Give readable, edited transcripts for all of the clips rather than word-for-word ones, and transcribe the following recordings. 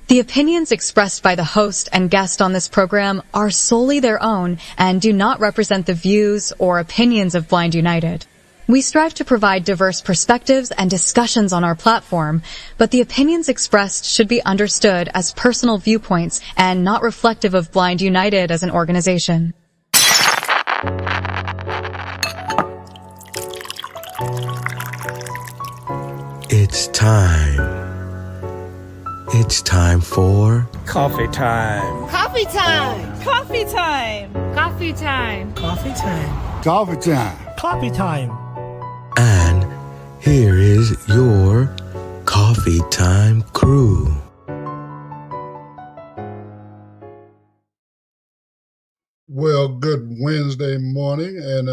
The opinions expressed by the host and guest on this program are solely their own and do not represent the views or opinions of Blind United. We strive to provide diverse perspectives and discussions on our platform, but the opinions expressed should be understood as personal viewpoints and not reflective of Blind United as an organization. It's time. It's time for coffee time. Coffee time. Coffee time. Coffee time. Coffee time. Coffee time. Coffee time. And here is your coffee time crew. Well, good Wednesday morning, and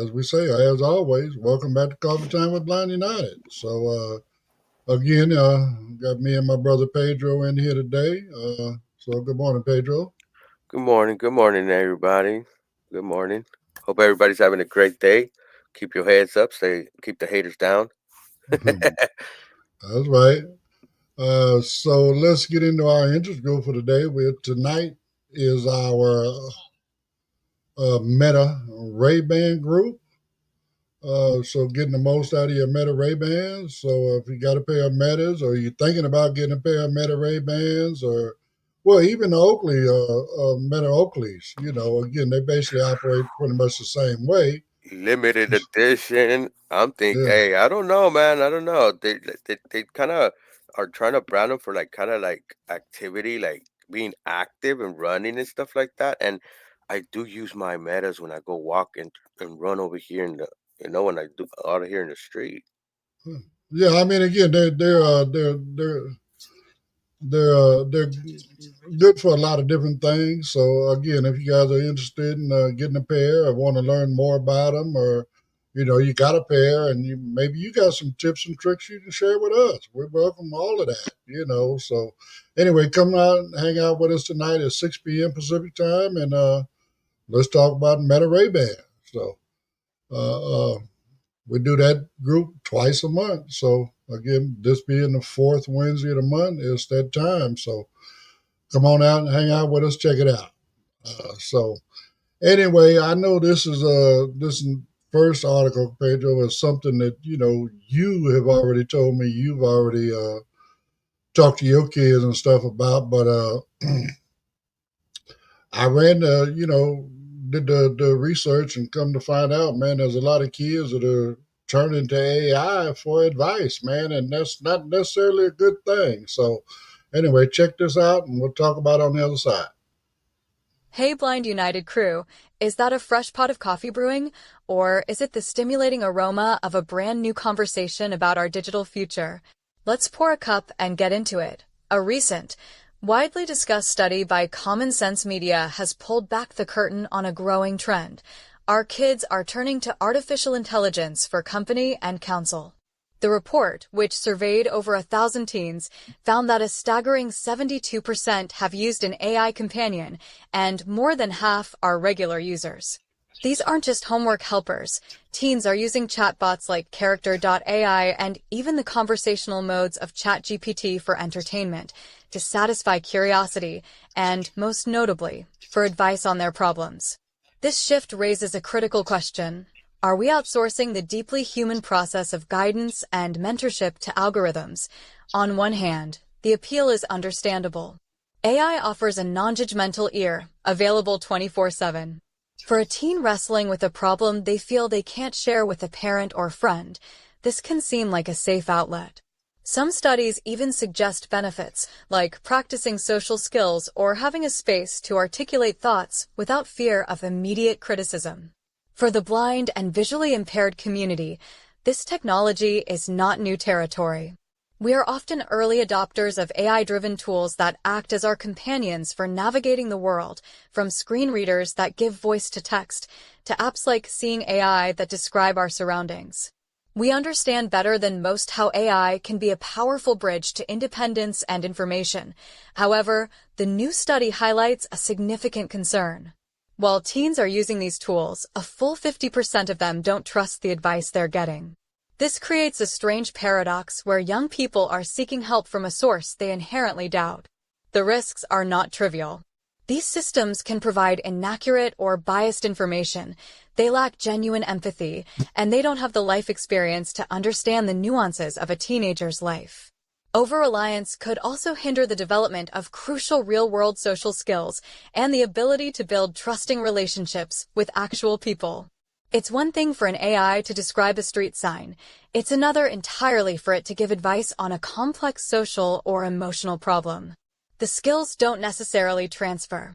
as we say, as always, welcome back to Coffee Time with Blind United. So, again, got me and my brother Pedro in here today. So good morning, Pedro. Good morning, everybody. Good morning. Hope everybody's having a great day. Keep your heads up. Keep the haters down. That's right. So let's get into our interest group for today. Tonight is our Meta Ray-Ban group. So getting the most out of your Meta Ray-Bans. So if you got a pair of Metas, or you're thinking about getting a pair of Meta Ray-Bans, or even the Oakley Meta Oakleys, again, they basically operate pretty much the same way. Limited edition. I'm thinking, hey, I don't know, man. I don't know. They kind of are trying to brand them for kind of activity, like being active and running and stuff like that. And I do use my Metas when I go walk and run over here when I do out of here in the street. Yeah, I mean, again, they're good for a lot of different things. So again, if you guys are interested in getting a pair or want to learn more about them, or you got a pair and maybe you got some tips and tricks you can share with us, we welcome all of that. So anyway, come out and hang out with us tonight at 6 p.m. Pacific time, and let's talk about Meta Ray-Ban. So we do that group twice a month. So again, this being the fourth Wednesday of the month, it's that time. So come on out and hang out with us. Check it out. So anyway, I know this first article, Pedro, is something that, you have already told me you've already talked to your kids and stuff about, but I ran did the research and come to find out, man, there's a lot of kids that are turning to AI for advice, man, and that's not necessarily a good thing. So anyway, check this out and we'll talk about it on the other side. Hey, Blind United crew, is that a fresh pot of coffee brewing? Or is it the stimulating aroma of a brand new conversation about our digital future? Let's pour a cup and get into it. A recent, widely discussed study by Common Sense Media has pulled back the curtain on a growing trend. Our kids are turning to artificial intelligence for company and counsel. The report, which surveyed over 1,000 teens, found that a staggering 72% have used an AI companion, and more than half are regular users. These aren't just homework helpers. Teens are using chatbots like Character.ai and even the conversational modes of ChatGPT for entertainment, to satisfy curiosity, and, most notably, for advice on their problems. This shift raises a critical question. Are we outsourcing the deeply human process of guidance and mentorship to algorithms? On one hand, the appeal is understandable. AI offers a non-judgmental ear, available 24/7. For a teen wrestling with a problem they feel they can't share with a parent or friend, this can seem like a safe outlet. Some studies even suggest benefits, like practicing social skills or having a space to articulate thoughts without fear of immediate criticism. For the blind and visually impaired community, this technology is not new territory. We are often early adopters of AI-driven tools that act as our companions for navigating the world, from screen readers that give voice to text, to apps like Seeing AI that describe our surroundings. We understand better than most how AI can be a powerful bridge to independence and information. However, the new study highlights a significant concern. While teens are using these tools, a full 50% of them don't trust the advice they're getting. This creates a strange paradox where young people are seeking help from a source they inherently doubt. The risks are not trivial. These systems can provide inaccurate or biased information. They lack genuine empathy, and they don't have the life experience to understand the nuances of a teenager's life. Over-reliance could also hinder the development of crucial real-world social skills and the ability to build trusting relationships with actual people. It's one thing for an AI to describe a street sign. It's another entirely for it to give advice on a complex social or emotional problem. The skills don't necessarily transfer.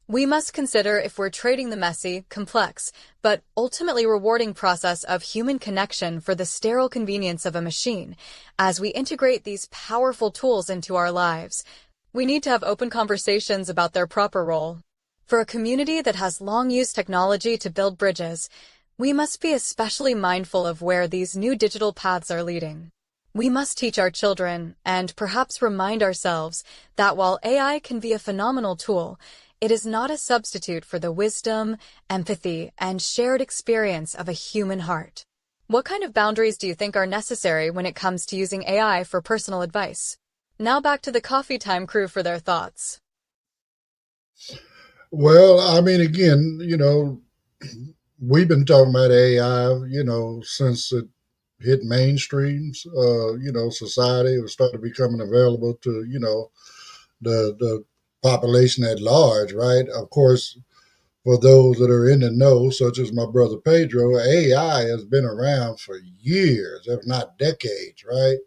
We must consider if we're trading the messy, complex, but ultimately rewarding process of human connection for the sterile convenience of a machine. As we integrate these powerful tools into our lives, we need to have open conversations about their proper role. For a community that has long used technology to build bridges, we must be especially mindful of where these new digital paths are leading. We must teach our children, and perhaps remind ourselves, that while AI can be a phenomenal tool, it is not a substitute for the wisdom, empathy, and shared experience of a human heart. What kind of boundaries do you think are necessary when it comes to using AI for personal advice? Now back to the coffee time crew for their thoughts. Well, I mean, again, we've been talking about AI, since it hit mainstreams, society. It was started becoming available to, the population at large, right? Of course, for those that are in the know, such as my brother Pedro, AI has been around for years, if not decades, right?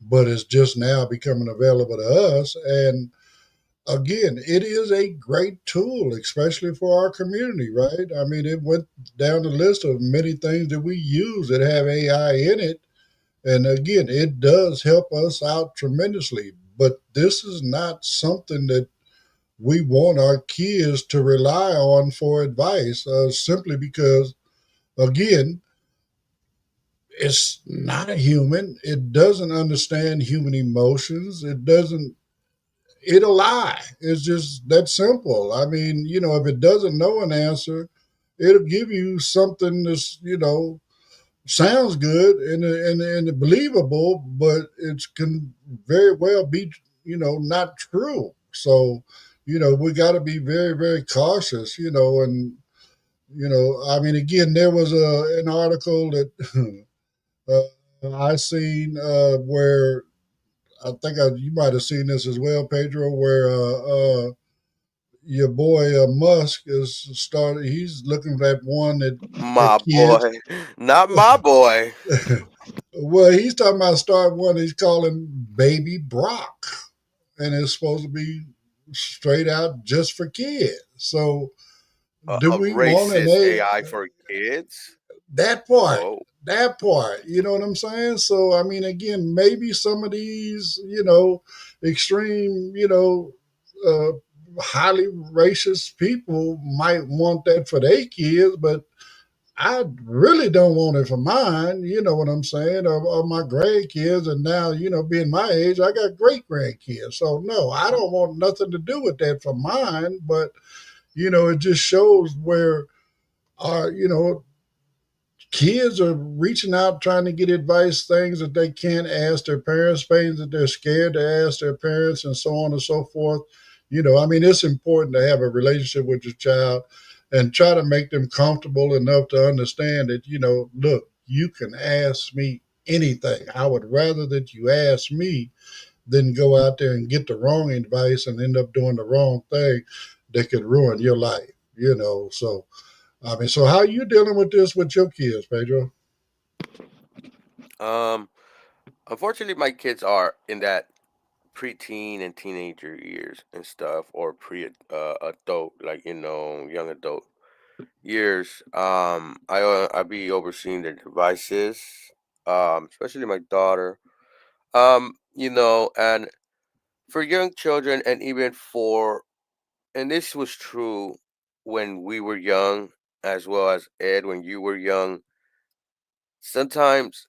But it's just now becoming available to us. And again, it is a great tool, especially for our community, right? I mean, it went down the list of many things that we use that have AI in it. And again, it does help us out tremendously. But this is not something that we want our kids to rely on for advice, simply because, again, it's not a human. It doesn't understand human emotions. It'll lie. It's just that simple. I mean, if it doesn't know an answer, it'll give you something that's, sounds good and believable, but it can very well be, not true. So, we got to be very, very cautious, and, I mean, again, there was an article that I seen where you might have seen this as well, Pedro, where your boy Musk is started. He's looking at one that My kids. boy, not my boy. Well, he's talking about start one he's calling Baby Brock, and it's supposed to be straight out just for kids. So, do A we want an racist A? AI for kids? That part, Whoa. that part. You know what I'm saying? So, I mean, again, maybe some of these, extreme, highly racist people might want that for their kids, but I really don't want it for mine. You know what I'm saying? Or my grandkids, and now, being my age, I got great grandkids. So no, I don't want nothing to do with that for mine. But it just shows where our, kids are reaching out trying to get advice, things that they can't ask their parents, things that they're scared to ask their parents, and so on and so forth. I mean, it's important to have a relationship with your child and try to make them comfortable enough to understand that, look, you can ask me anything. I would rather that you ask me than go out there and get the wrong advice and end up doing the wrong thing that could ruin your life, So, I mean, so how are you dealing with this with your kids, Pedro? Um, Unfortunately, my kids are in that preteen and teenager years and stuff, or adult, like young adult years. I be overseeing their devices, especially my daughter. And for young children, and even and this was true when we were young, as well as Ed when you were young. Sometimes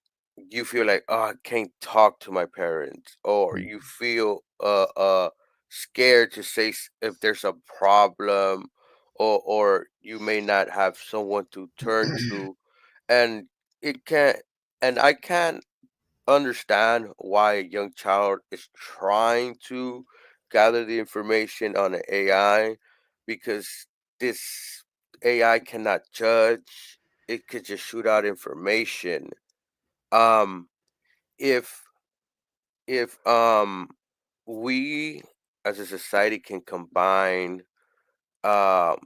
you feel like, oh, I can't talk to my parents, or you feel scared to say if there's a problem, or you may not have someone to turn to, and it can't. and I can't understand why a young child is trying to gather the information on an AI, because this AI cannot judge. It could just shoot out information. Um, if if we as a society can combine um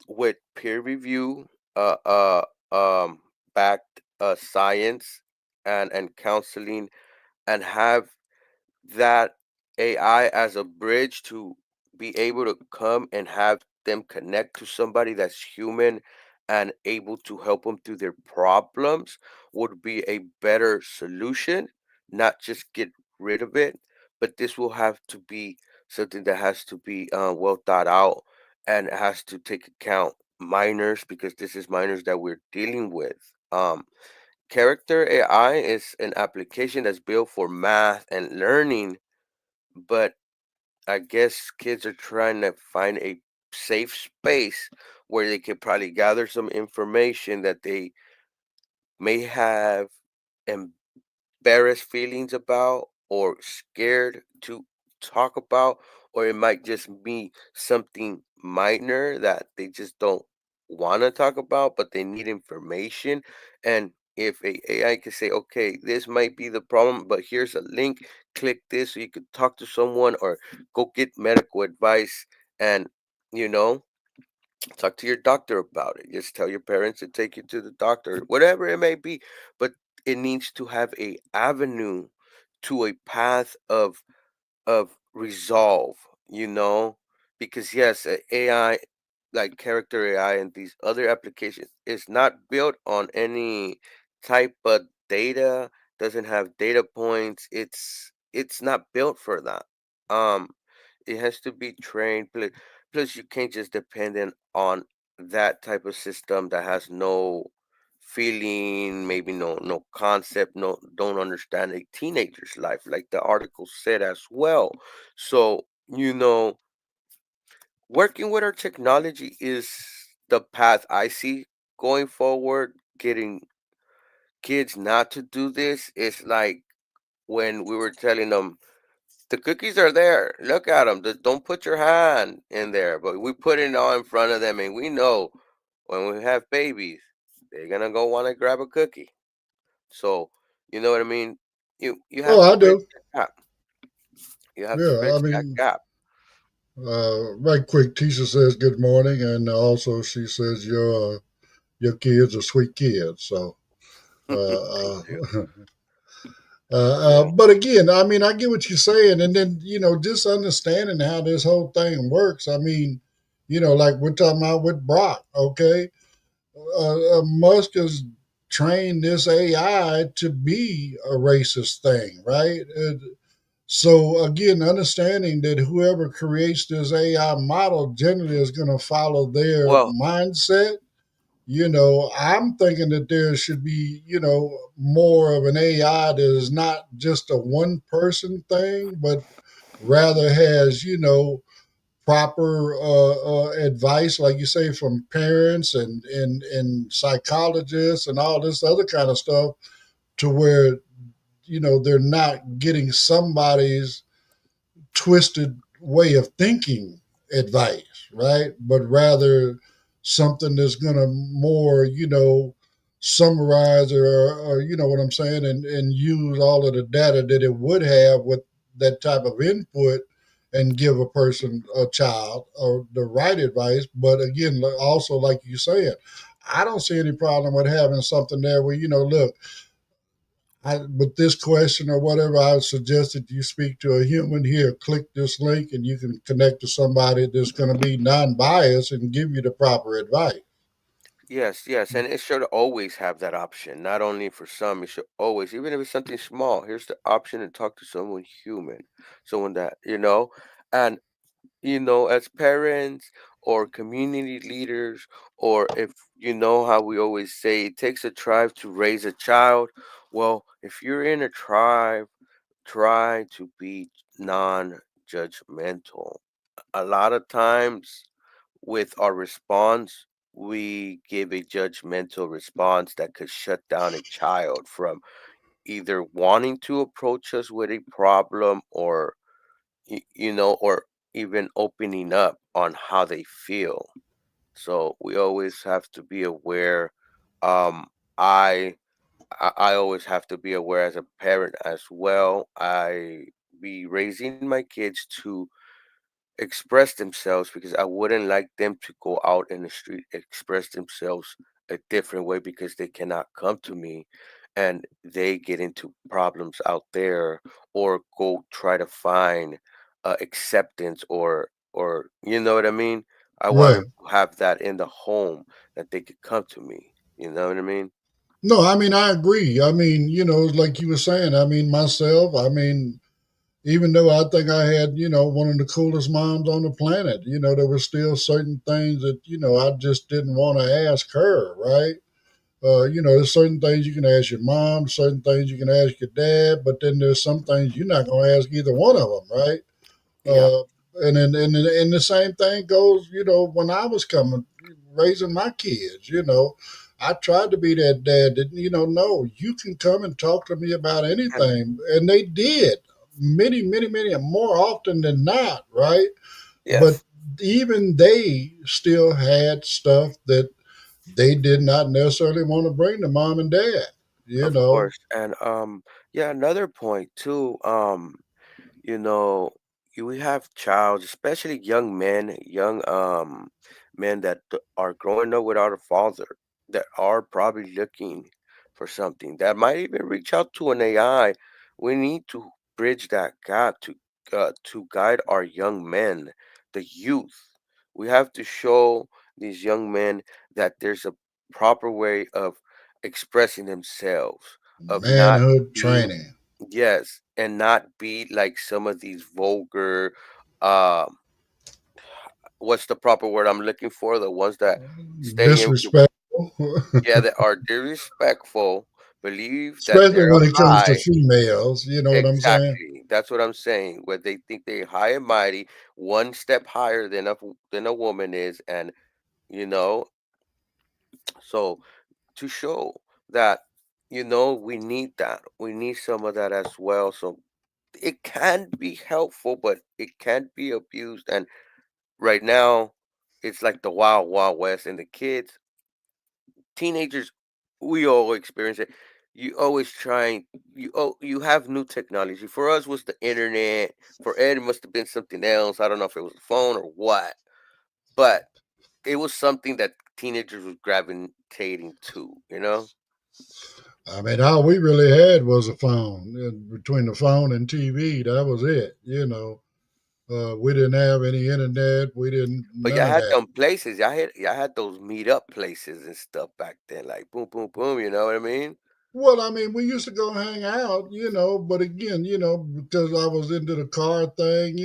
with peer review, uh uh backed science and counseling, and have that AI as a bridge to be able to come and have them connect to somebody that's human and able to help them through their problems, would be a better solution. Not just get rid of it, but this will have to be something that has to be well thought out, and has to take account minors, because this is minors that we're dealing with. Character AI is an application that's built for math and learning, but I guess kids are trying to find a safe space where they could probably gather some information that they may have embarrassed feelings about, or scared to talk about, or it might just be something minor that they just don't want to talk about, but they need information. And if a AI can say, okay, this might be the problem, but here's a link, click this so you could talk to someone, or go get medical advice, and you know talk to your doctor about it. Just tell your parents to take you to the doctor, whatever it may be. But it needs to have a avenue to a path of resolve, because yes, AI, like character AI and these other applications, is not built on any type of data, doesn't have data points. It's not built for that. Um it has to be trained. Plus, you can't just depend on that type of system that has no feeling, maybe no concept, no don't understand a teenager's life, like the article said as well. So, working with our technology is the path I see going forward. Getting kids not to do this is like when we were telling them, the cookies are there. Look at them. Just don't put your hand in there. But we put it all in front of them, and we know when we have babies, they're gonna go want to grab a cookie. So, you know what I mean. You Oh, have to I bridge do. that gap. You have to Yeah, I bridge that mean, gap. right quick. Tisha says good morning, and also she says your kids are sweet kids. So, Thank uh, you. Yeah. but again, I mean, I get what you're saying, and then just understanding how this whole thing works. I mean, like we're talking about with Brock. Okay, Musk has trained this AI to be a racist thing, right? So again, understanding that whoever creates this AI model generally is going to follow their Well, mindset. I'm thinking that there should be, more of an AI that is not just a one person thing, but rather has, proper advice, like you say, from parents and psychologists and all this other kind of stuff, to where they're not getting somebody's twisted way of thinking advice, right? But rather something that's going to more, summarize or you know what I'm saying, and use all of the data that it would have with that type of input, and give a person, a child, or the right advice. But again, also like you said, I don't see any problem with having something there where, look, with this question or whatever, I would suggest that you speak to a human. Here, click this link, and you can connect to somebody that's going to be non-biased and give you the proper advice. yes, yes, and it should always have that option. Not only for some, it should always, even if it's something small. Here's the option to talk to someone human, someone that and as parents or community leaders, or if how we always say it takes a tribe to raise a child. Well, if you're in a tribe, try to be non-judgmental. A lot of times with our response, we give a judgmental response that could shut down a child from either wanting to approach us with a problem or or even opening up on how they feel. So we always have to be aware. um i I always have to be aware as a parent as well. I be raising my kids to express themselves because I wouldn't like them to go out in the street, express themselves a different way because they cannot come to me and they get into problems out there or go try to find acceptance or you know what I mean? I want Right. to have that in the home that they could come to me. You know what I mean? No, I mean I agree. I mean, like you were saying, I mean myself, I mean, even though I think I had, one of the coolest moms on the planet, there were still certain things that, I just didn't want to ask her, right? There's certain things you can ask your mom, certain things you can ask your dad, but then there's some things you're not going to ask either one of them, right? Yeah, Uh, and the same thing goes, when I was coming, raising my kids, I tried to be that dad that, no, you can come and talk to me about anything. And they did many, many, many, more often than not, right? But yes. even they still had stuff that they did not necessarily want to bring to mom and dad, you Of know. course. And yeah, another point too, you know, we have child, especially young men that are growing up without a father, that are probably looking for something that might even reach out to an AI. We need to bridge that gap to guide our young men, the youth. We have to show these young men that there's a proper way of expressing themselves, of not Manhood being, training. yes, and not be like some of these vulgar, um, what's the proper word I'm looking for? The ones that stay in your, Disrespectful. yeah, that are disrespectful, believe that Especially they're when it comes to high. females, you know what I'm saying? Exactly. That's what I'm saying. Where they think they're high and mighty, one step higher than a woman is, and you know, so to show that we need that. We need some of that as well. So it can be helpful, but it can be abused. And right now, it's like the wild, wild west. And the kids, teenagers, we all experience it. You always trying. You have new technology. For us, was the internet. For Ed, it must have been something else. I don't know if it was a phone or what, but it was something that teenagers was gravitating to. You know. I mean, all we really had was a phone. Between the phone and TV, that was it. We didn't have any internet. We didn't, But none y'all of had that. them places. Y'all had those meet-up places and stuff back then, like boom, boom, boom, you know what I mean? Well, I mean, we used to go hang out, but again, because I was into the car thing,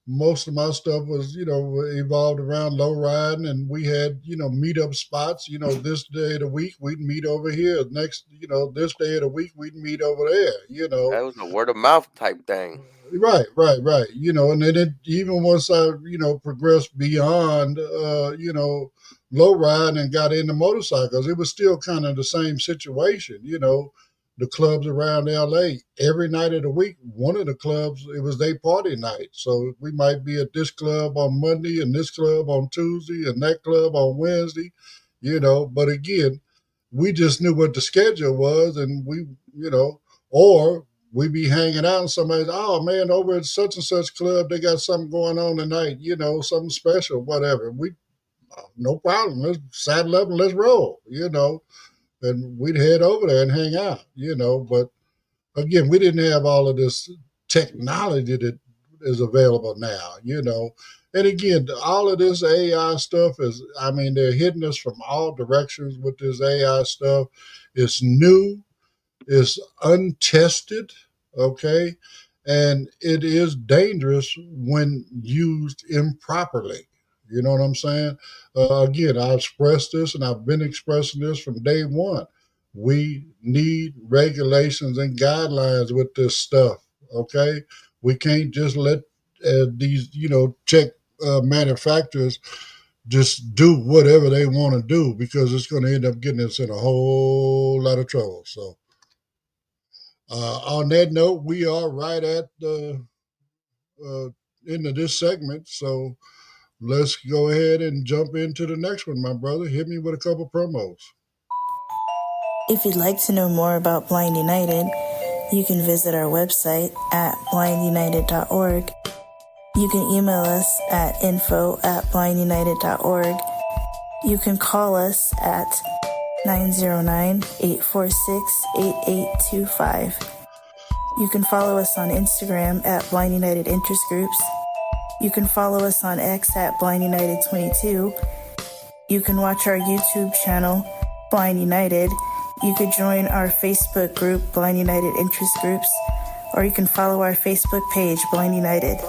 most of my stuff was, evolved around low riding, and we had, meetup spots. This day of the week we'd meet over here. Next, this day of the week we'd meet over there. That was a word of mouth type thing. Right, right, right. And then even once I, progressed beyond, low ride and got into motorcycles, it was still kind of the same situation. The clubs around LA, every night of the week, one of the clubs, it was their party night. So we might be at this club on Monday and this club on Tuesday and that club on Wednesday, but again, we just knew what the schedule was, and or we be hanging out and somebody's, oh man, over at such and such club, they got something going on tonight, something special, whatever. We, no problem. Let's saddle up and let's roll, and we'd head over there and hang out, But again, we didn't have all of this technology that is available now, And again, all of this AI stuff is, I mean, they're hitting us from all directions with this AI stuff. It's new, is untested, okay, and it is dangerous when used improperly. You know what I'm saying? Again, I expressed this and I've been expressing this from day one. We need regulations and guidelines with this stuff, okay? We can't just let these, check manufacturers just do whatever they want to do, because it's going to end up getting us in a whole lot of trouble. So, on that note, we are right at the end of this segment. So, let's go ahead and jump into the next one, my brother. Hit me with a couple promos. If you'd like to know more about Blind United, you can visit our website at blindunited.org. You can email us at info@blindunited.org. You can call us at 909-846-8825. You can follow us on Instagram at Blind United Interest Groups. You can follow us on X at Blind United 22. You can watch our YouTube channel, Blind United. You could join our Facebook group, Blind United Interest Groups, or you can follow our Facebook page, Blind United.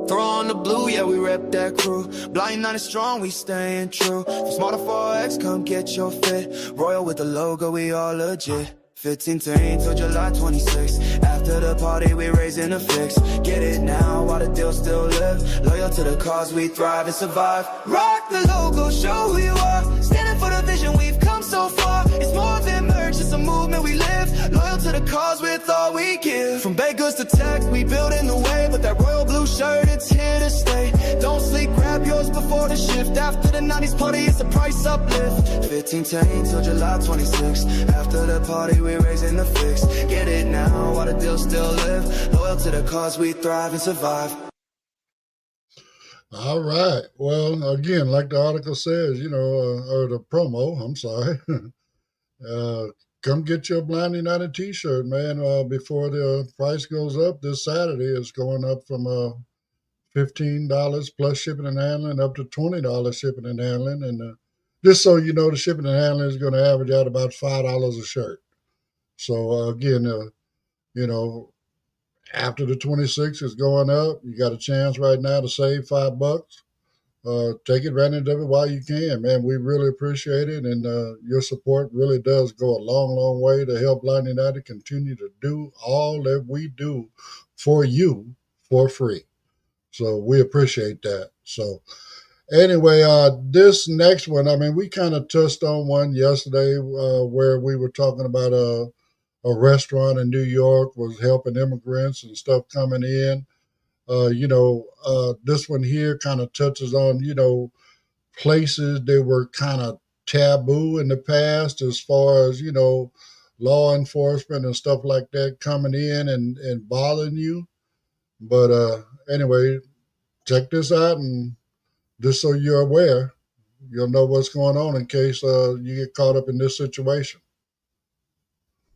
Throw on the blue, yeah, we rep that crew. Blind United strong, we staying true. From Smarter 4X, come get your fit. Royal with the logo, we all legit. 15 till July 26. After the party, we raising a fix. Get it now while the deal still live. Loyal to the cause, we thrive and survive. Rock the logo, show who you are. Standing for the vision, we've come so far. It's more than merch, it's a movement we live. Loyal to the cause with all we give. From baked goods to tech, we building the way. But that royal blue shirt, it's here to stay. Don't sleep, grab yours before the shift. After the 90s party, it's a price uplift. 15 till July 26. After the party, we raising the fix. Get it now while the deal still live. Loyal to the cause, we thrive and survive. All right. Well, again, like the article says, or the promo, I'm sorry. Come get your Blind United t-shirt, man, before the price goes up. This Saturday it's going up from $15 plus shipping and handling up to $20 shipping and handling. And just so you know, the shipping and handling is going to average out about $5 a shirt. So, again, after the 26th is going up, you got a chance right now to save $5. Take advantage of it while you can, man. We really appreciate it, and your support really does go a long, long way to help Blind United continue to do all that we do for you for free. So we appreciate that. So anyway, this next one, we kind of touched on one yesterday where we were talking about a restaurant in New York was helping immigrants and stuff coming in. This one here kind of touches on, places that were kind of taboo in the past as far as, law enforcement and stuff like that coming in and bothering you. But anyway, check this out, and just so you're aware, you'll know what's going on in case you get caught up in this situation.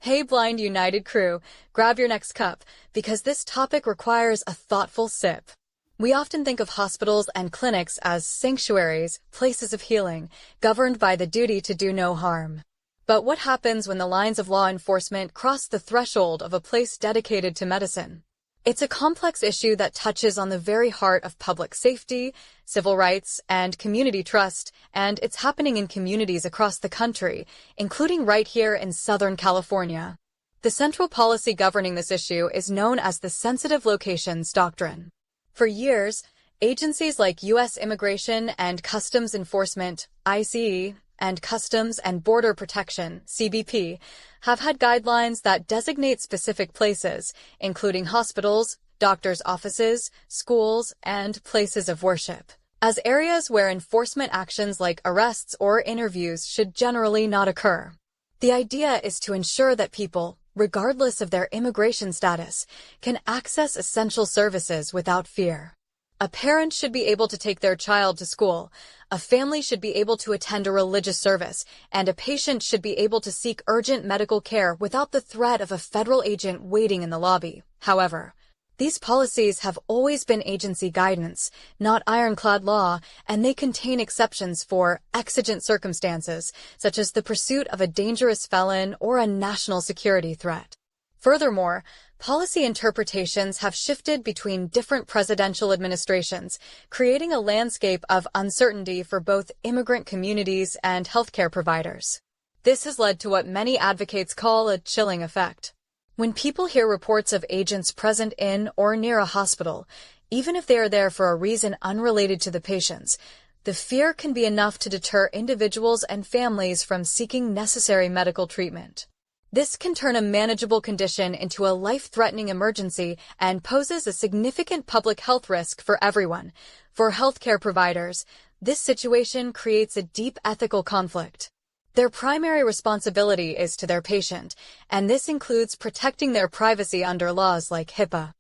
Hey Blind United crew, grab your next cup, because this topic requires a thoughtful sip. We often think of hospitals and clinics as sanctuaries, places of healing, governed by the duty to do no harm. But what happens when the lines of law enforcement cross the threshold of a place dedicated to medicine? It's a complex issue that touches on the very heart of public safety, civil rights, and community trust, and it's happening in communities across the country, including right here in Southern California. The central policy governing this issue is known as the Sensitive Locations Doctrine. For years, agencies like U.S. Immigration and Customs Enforcement, ICE, and Customs and Border Protection, CBP, have had guidelines that designate specific places, including hospitals, doctors' offices, schools, and places of worship, as areas where enforcement actions like arrests or interviews should generally not occur. The idea is to ensure that people, regardless of their immigration status, can access essential services without fear. A parent should be able to take their child to school, a family should be able to attend a religious service, and a patient should be able to seek urgent medical care without the threat of a federal agent waiting in the lobby. However, these policies have always been agency guidance, not ironclad law, and they contain exceptions for exigent circumstances, such as the pursuit of a dangerous felon or a national security threat. Furthermore, policy interpretations have shifted between different presidential administrations, creating a landscape of uncertainty for both immigrant communities and healthcare providers. This has led to what many advocates call a chilling effect. When people hear reports of agents present in or near a hospital, even if they are there for a reason unrelated to the patients, the fear can be enough to deter individuals and families from seeking necessary medical treatment. This can turn a manageable condition into a life-threatening emergency and poses a significant public health risk for everyone. For healthcare providers, this situation creates a deep ethical conflict. Their primary responsibility is to their patient, and this includes protecting their privacy under laws like HIPAA.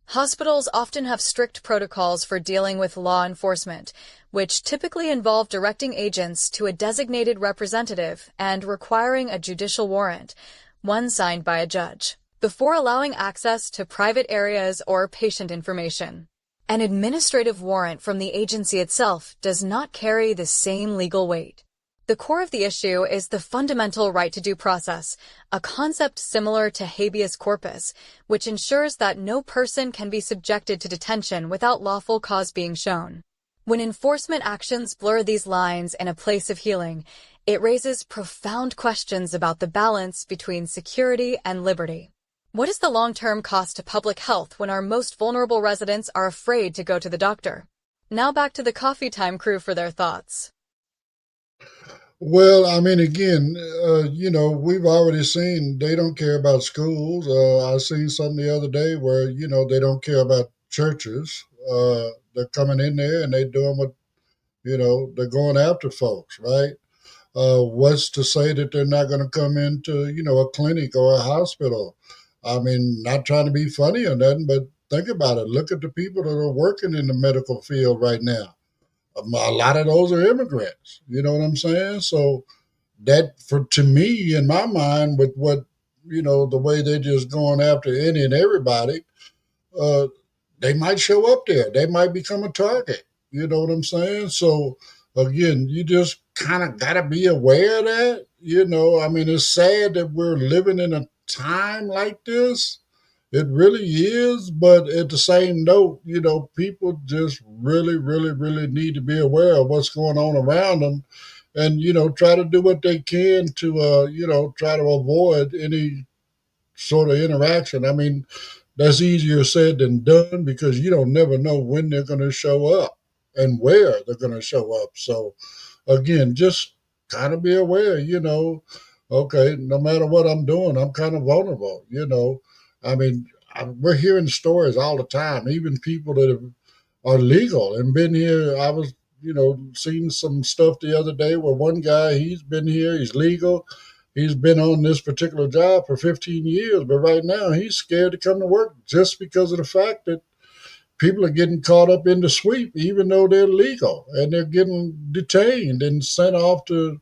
Hospitals often have strict protocols for dealing with law enforcement, which typically involve directing agents to a designated representative and requiring a judicial warrant, one signed by a judge, before allowing access to private areas or patient information. An administrative warrant from the agency itself does not carry the same legal weight. The core of the issue is the fundamental right to due process, a concept similar to habeas corpus, which ensures that no person can be subjected to detention without lawful cause being shown. When enforcement actions blur these lines in a place of healing, it raises profound questions about the balance between security and liberty. What is the long-term cost to public health when our most vulnerable residents are afraid to go to the doctor? Now back to the Coffee Time crew for their thoughts. Well, I mean, again, we've already seen they don't care about schools. I seen something the other day where, they don't care about churches. They're coming in there and they're doing what, they're going after folks, right? What's to say that they're not going to come into, a clinic or a hospital? I mean, not trying to be funny or nothing, but think about it. Look at the people that are working in the medical field right now. A lot of those are immigrants. You know what I'm saying? So that, for to me, in my mind, with what the way they're just going after any and everybody, uh, they might show up there. They might become a target. You know what I'm saying? So again, you just kind of got to be aware of that. I mean, it's sad that we're living in a time like this. It really is, but at the same note, people just really, really, really need to be aware of what's going on around them, and try to do what they can to, try to avoid any sort of interaction. I mean, that's easier said than done because you don't never know when they're going to show up and where they're going to show up. So again, just kind of be aware, okay, no matter what I'm doing, I'm kind of vulnerable. I mean, we're hearing stories all the time, even people that are legal and been here. I was, seeing some stuff the other day where one guy, he's been here, he's legal, he's been on this particular job for 15 years, but right now he's scared to come to work just because of the fact that people are getting caught up in the sweep, even though they're legal, and they're getting detained and sent off to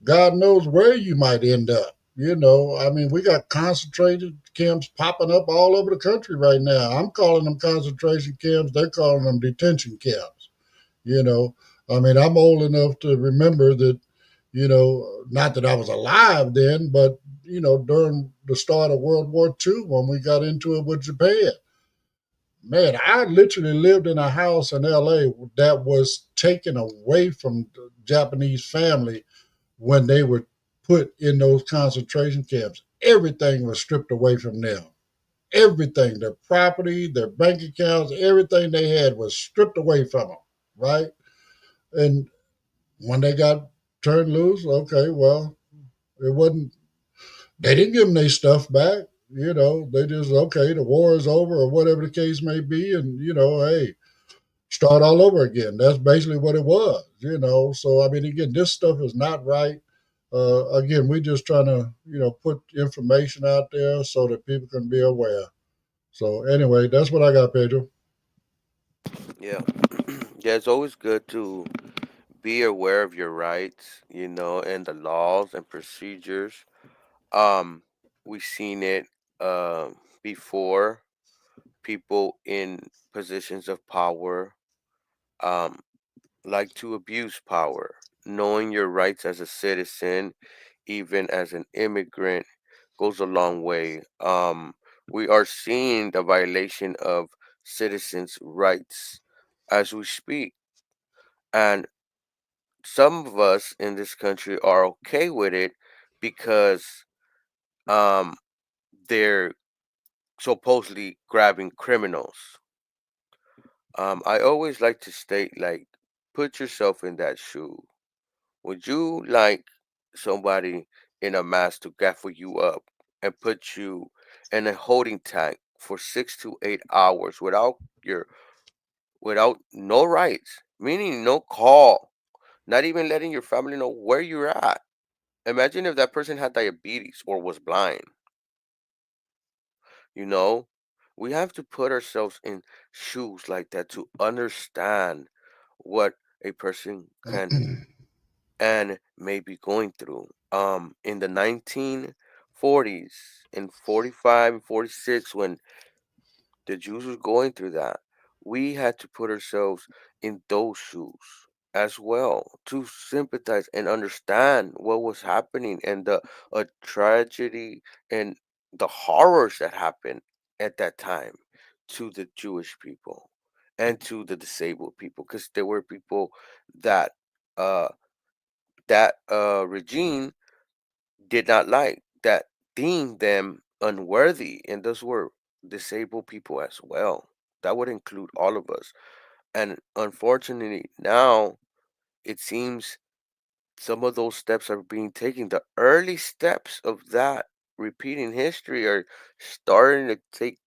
God knows where you might end up. I mean, we got concentration camps popping up all over the country right now. I'm calling them concentration camps. They're calling them detention camps. You know, I mean, I'm old enough to remember that, not that I was alive then, but, during the start of World War II when we got into it with Japan. Man, I literally lived in a house in LA that was taken away from the Japanese family when they were put in those concentration camps. Everything was stripped away from them. Everything, their property, their bank accounts, everything they had was stripped away from them, right? And when they got turned loose, okay, well, it wasn't, they didn't give them their stuff back. They just, okay, the war is over or whatever the case may be. And, hey, start all over again. That's basically what it was. So, I mean, again, this stuff is not right. Again, we're just trying to, put information out there so that people can be aware. So, anyway, that's what I got, Pedro. Yeah. Yeah, it's always good to be aware of your rights, and the laws and procedures. Um, we've seen it before. People in positions of power um like to abuse power. Knowing your rights as a citizen, even as an immigrant, goes a long way. We are seeing the violation of citizens' rights as we speak. And some of us in this country are okay with it because um they're supposedly grabbing criminals. I always like to state, like, put yourself in that shoe. Would you like somebody in a mask to gaffle you up and put you in a holding tank for 6 to 8 hours your without no rights, meaning no call, not even letting your family know where you're at? Imagine if that person had diabetes or was blind. You know, we have to put ourselves in shoes like that to understand what a person can and may be going through. In the 1940s, in 45 and 46, when the Jews was going through that, we had to put ourselves in those shoes as well to sympathize and understand what was happening and the tragedy and the horrors that happened at that time to the Jewish people and to the disabled people, because there were people that uh regime did not like, that deemed them unworthy, and those were disabled people as well. That would include all of us. And unfortunately, now it seems some of those steps are being taken. The early steps of that repeating history are starting to take,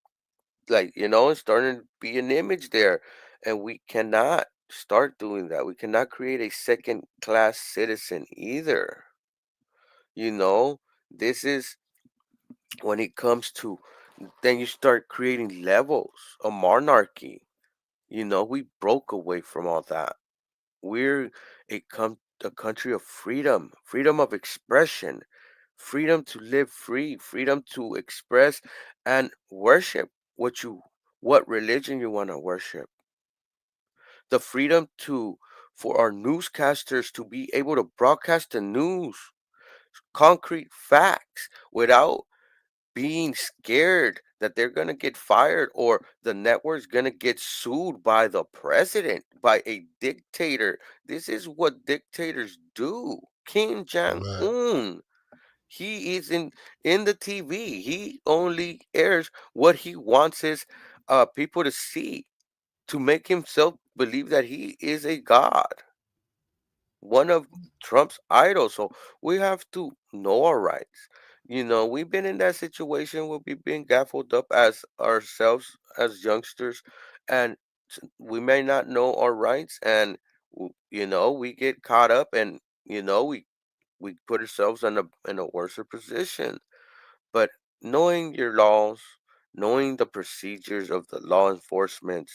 like, starting to be an image there. And we cannot start doing that. We cannot create a second class citizen either. You know, this is when it comes to, then you start creating levels of monarchy. We broke away from all that. We're a country of freedom, freedom of expression, freedom to live free, freedom to express and worship what religion you want to worship. The freedom to for our newscasters to be able to broadcast the news, concrete facts, without being scared that they're going to get fired or the network's going to get sued by the president, by a dictator. This is what dictators do. Kim Jong Right. Un, he is in the TV. He only airs what he wants his people to see, to make himself believe that he is a god, one of Trump's idols. So we have to know our rights. We've been in that situation where we've been gaffled up as ourselves as youngsters, and we may not know our rights, and we get caught up, and we put ourselves in a worse position. But knowing your laws, knowing the procedures of the law enforcement,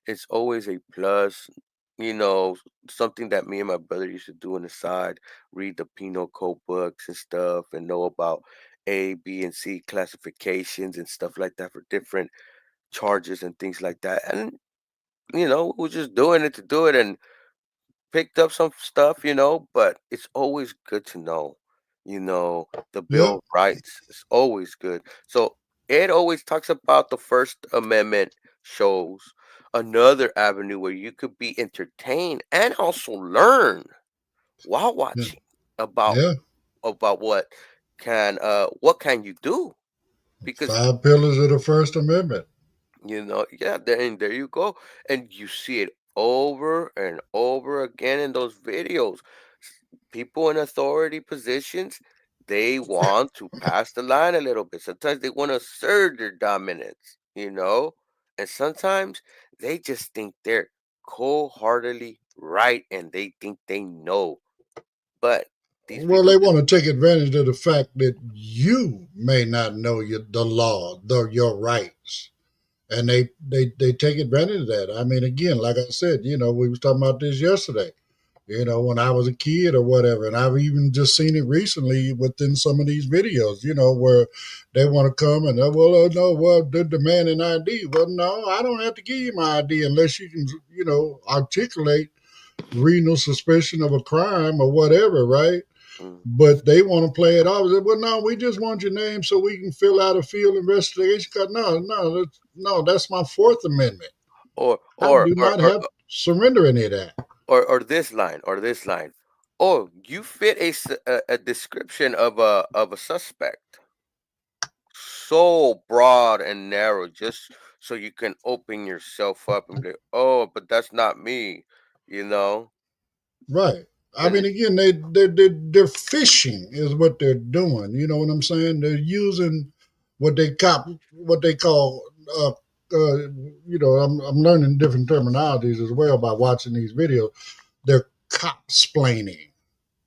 it's always a plus. You know, something that me and my brother used to do on the side, read the penal code books and stuff, and know about A, B, and C classifications and stuff like that for different charges and things like that. And, we're just doing it to do it, and picked up some stuff, but it's always good to know, the Bill Yep. of Rights is always good. So it always talks about the First Amendment shows another avenue where you could be entertained and also learn while Yeah. watching about Yeah. what can you do, because 5 pillars of the First Amendment. Yeah, there you go. And you see it over and over again in those videos. People in authority positions, they want to pass the line a little bit. Sometimes they want to assert their dominance. And sometimes they just think they're cold-heartedly right and they think they know. But these Well, people they just want to take advantage of the fact that you may not know the law, your rights, and they take advantage of that. I mean, again, like I said, we was talking about this yesterday. When I was a kid or whatever, and I've even just seen it recently within some of these videos. Where they want to come and no, well, they're demanding ID. Well, no, I don't have to give you my ID unless you can, articulate reasonable suspicion of a crime or whatever, right? mm, But they want to play it off. Well, no, we just want your name so we can fill out a field investigation. No, no, no, that's my Fourth Amendment. or I or do or not or have surrender any of that. or this line. Oh, you fit a description of a suspect. So broad and narrow, just so you can open yourself up and be like, oh, but that's not me, you know? Right. I And mean, it, again, they're fishing is what they're doing. You know what I'm saying? They're using what they call I'm learning different terminologies as well by watching these videos. They're cop splaining.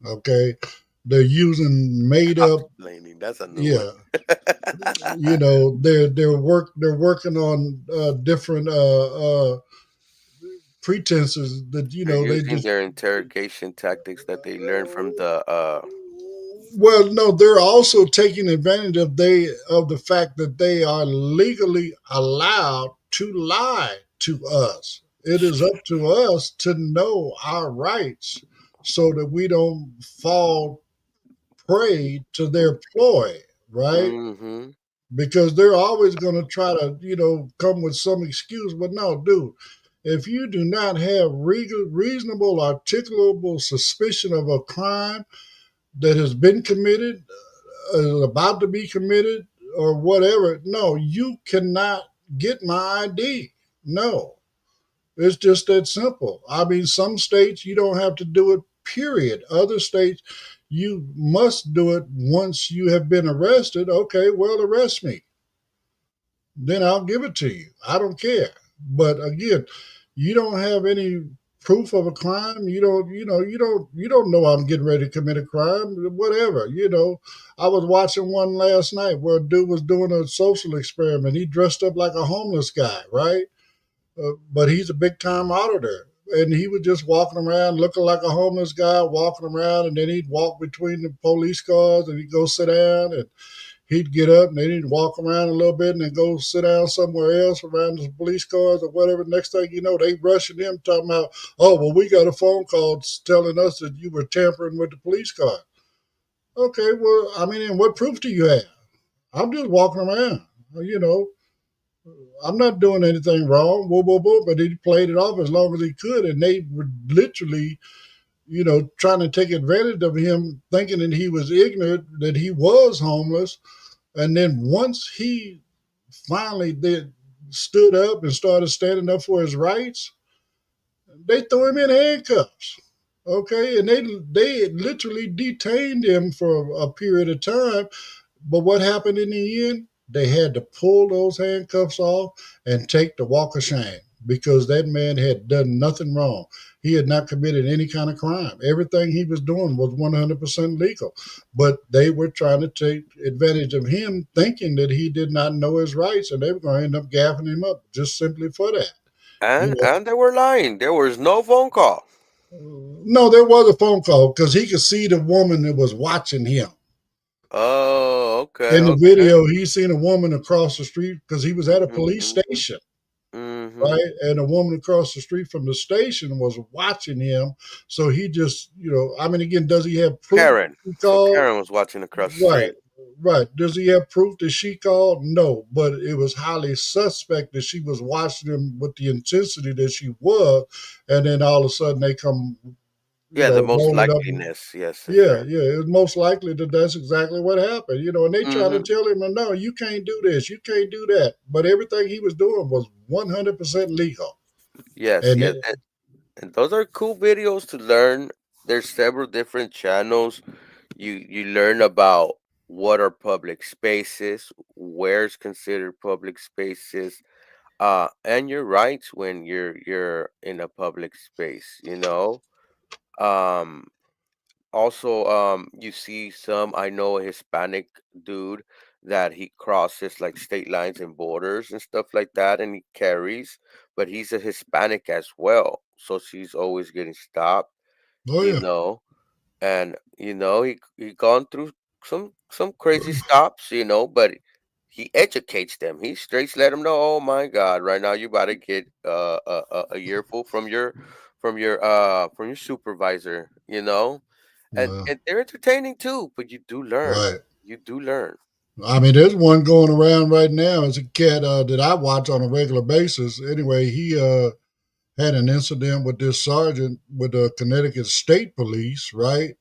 Okay, they're using made cop up. blaming, that's a new one. Yeah, they're working on different pretenses that They're they using just. their interrogation tactics that they learned from the Well, no, they're also taking advantage of the fact that they are legally allowed to lie to us. It is up to us to know our rights so that we don't fall prey to their ploy, right? mm-hmm. Because they're always going to try to, come with some excuse. But no, dude, if you do not have reasonable, articulable suspicion of a crime that has been committed, is about to be committed, or whatever, no, you cannot get my ID. No, it's just that simple. I mean, some states you don't have to do it, period. Other states you must do it once you have been arrested. Okay, well, arrest me. Then I'll give it to you. I don't care. But again, you don't have any proof of a crime. You don't know I'm getting ready to commit a crime. Whatever. I was watching one last night where a dude was doing a social experiment. He dressed up like a homeless guy, right? But he's a big time auditor. And he was just walking around looking like a homeless guy, walking around, and then he'd walk between the police cars and he'd go sit down, and he'd get up and then he'd walk around a little bit and then go sit down somewhere else around the police cars or whatever. Next thing you know, they rushing him talking about, oh, well, we got a phone call telling us that you were tampering with the police car. Okay, well, I mean, and what proof do you have? I'm just walking around, you know. I'm not doing anything wrong, whoa, whoa, whoa, but he played it off as long as he could, and they were literally, trying to take advantage of him, thinking that he was ignorant, that he was homeless. And then once he finally did stood up and started standing up for his rights, they threw him in handcuffs. Okay, and they literally detained him for a period of time. But what happened in the end? They had to pull those handcuffs off and take the walk of shame because that man had done nothing wrong. He had not committed any kind of crime. Everything he was doing was 100% legal. But they were trying to take advantage of him, thinking that he did not know his rights, and they were going to end up gaffing him up just simply for that. You and know, and they were lying. There was no phone call. no, there was a phone call because he could see the woman that was watching him. Oh, okay, In the okay. video, he seen a woman across the street because he was at a Mhm, police mhm, station, mhm. right? And a woman across the street from the station was watching him. So he just, I mean, again, does he have proof Karen. he So called? Karen was watching across the Right, street. right. Does he have proof that she called? No, but it was highly suspect that she was watching him with the intensity that she was. And then all of a sudden they come, Yeah, the most rolling up. likeliness, yes, for Yeah, sure. yeah. It's most likely that that's exactly what happened, and they try to Mhm. tell him, no, you can't do this, you can't do that. But everything he was doing was 100% legal. Yes, And yes, and those are cool videos to learn. There's several different channels. You learn about what are public spaces, where's considered public spaces, and your rights when you're in a public space, you know. Um, Also, you see some, I know a Hispanic dude that he crosses like state lines and borders and stuff like that, and he carries, but he's a Hispanic as well. So she's always getting stopped, oh, you yeah, know, and he gone through some crazy stops, but he educates them. He straight let them know, oh my God, right now you about to get a earful from your supervisor, and yeah, and they're entertaining too, but you do learn. right. You do learn. I mean, there's one going around right now. It's a cat that I watch on a regular basis. Anyway, had an incident with this sergeant with the Connecticut State Police, right?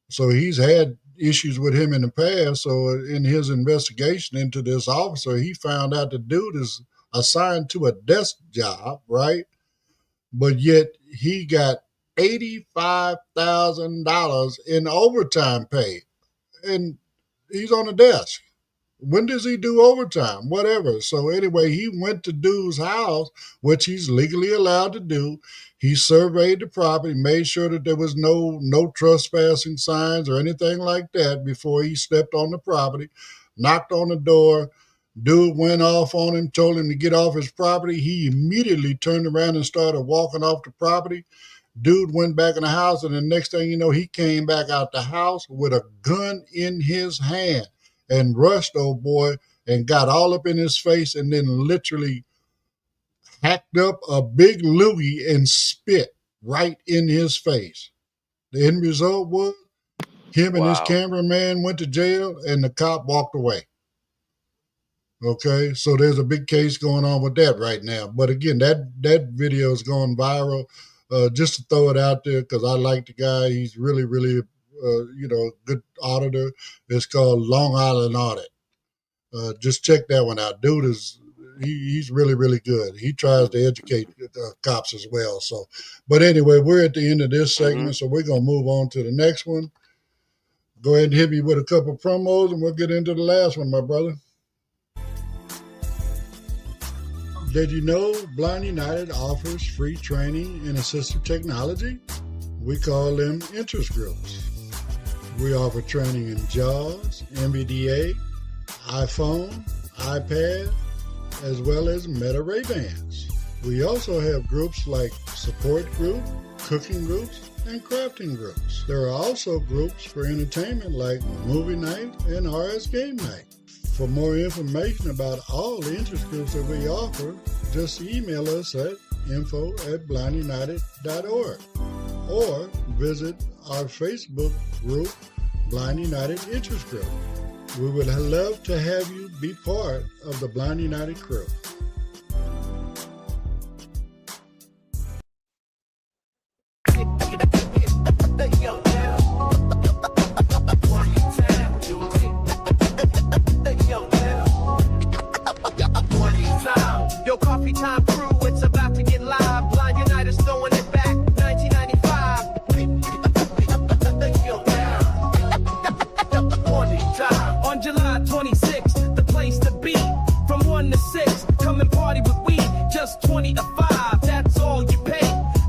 So he's had issues with him in the past. So in his investigation into this officer, he found out the dude is assigned to a desk job, right? But yet he got $85,000 in overtime pay, and he's on the desk. When does he do overtime? Whatever. So anyway, he went to dude's house, which he's legally allowed to do. He surveyed the property, made sure that there was no trespassing signs or anything like that before he stepped on the property. Knocked on the door. Dude went off on him, told him to get off his property. He immediately turned around and started walking off the property. Dude went back in the house, and the next thing you know, he came back out the house with a gun in his hand and rushed old boy and got all up in his face and then literally hacked up a big loogie and spit right in his face. The end result was him and his Wow. cameraman went to jail and the cop walked away. Okay, so there's a big case going on with that right now. But again, that video is going viral. Just to throw it out there because I like the guy. He's really, really, good auditor. It's called Long Island Audit. Just check that one out. Dude he's really, really good. He tries to educate cops as well. So, but anyway, we're at the end of this Mm-hmm. segment, so we're gonna move on to the next one. Go ahead and hit me with a couple of promos, and we'll get into the last one, my brother. Did you know Blind United offers free training in assistive technology? We call them interest groups. We offer training in JAWS, NVDA, iPhone, iPad, as well as Meta Ray Bans. We also have groups like support group, cooking groups, and crafting groups. There are also groups for entertainment like movie night and RS Game Night. For more information about all the interest groups that we offer, just email us at info@blindunited.org or visit our Facebook group, Blind United Interest Group. We would love to have you be part of the Blind United crew. Yo, coffee time crew, it's about to get live. Blind United's throwing it back, 1995. On July 26th, the place to be. From 1 to 6, come and party with we. Just 20 to 5, that's all you pay.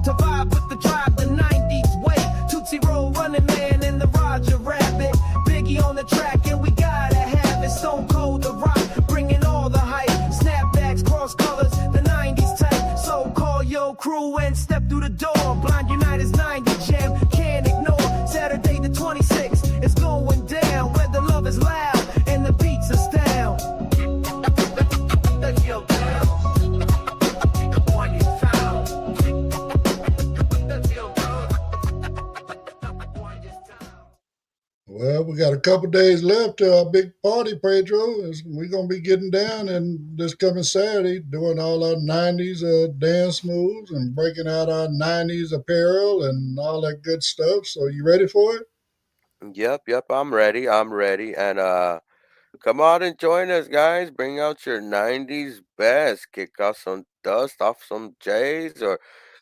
To vibe with the drive, the 90s way. Tootsie Roll running man in the Roger Rabbit. Biggie on the track, and we gotta have it. Stone Cold the rock, bringing all the hype. Snapbacks, cross colors, the 90s type. So call your crew and step through the door. Blind United's 90 jam, can't ignore. Saturday the 26th, it's going down. Where the love is loud and the beats astound. Well, we got a couple days left to our big party, Pedro. We're going to be getting down and this coming Saturday doing all our 90s dance moves and breaking out our 90s apparel and all that good stuff. So you ready for it? Yep. I'm ready. I'm ready. And come out and join us, guys. Bring out your 90s best. Kick off some dust off some J's or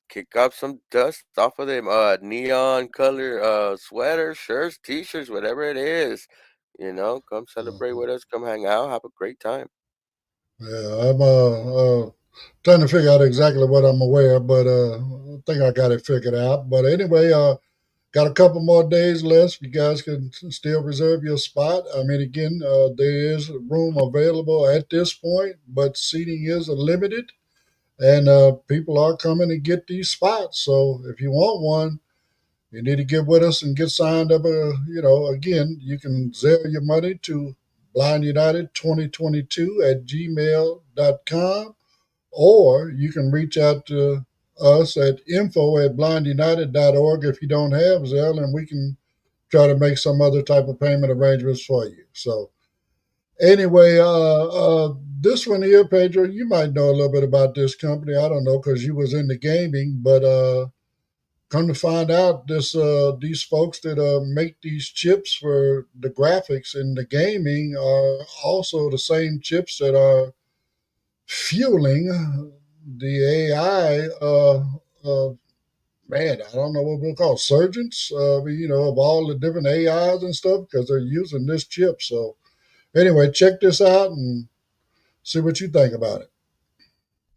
kick off some dust off of them neon color sweaters, shirts, t-shirts, whatever it is. Come celebrate Uh, with us. Come hang out. Have a great time. yeah, I'm trying to figure out exactly what I'm aware, but I think I got it figured out. But anyway, got a couple more days left. You guys can still reserve your spot. I mean, again, there is room available at this point, but seating is limited, and people are coming to get these spots. So if you want one, you need to get with us and get signed up. Again, you can zell your money to blindunited2022 at gmail.com, or you can reach out to us at info@blindunited.org if you don't have Zelle, and we can try to make some other type of payment arrangements for you. So Anyway, this one here, Pedro, you might know a little bit about this company. I don't know because you was into gaming, but come to find out, these folks that make these chips for the graphics and the gaming are also the same chips that are fueling the AI. Man, I don't know what we'll call surgeons. Of all the different AIs and stuff because they're using this chip. So anyway, check this out and see what you think about it.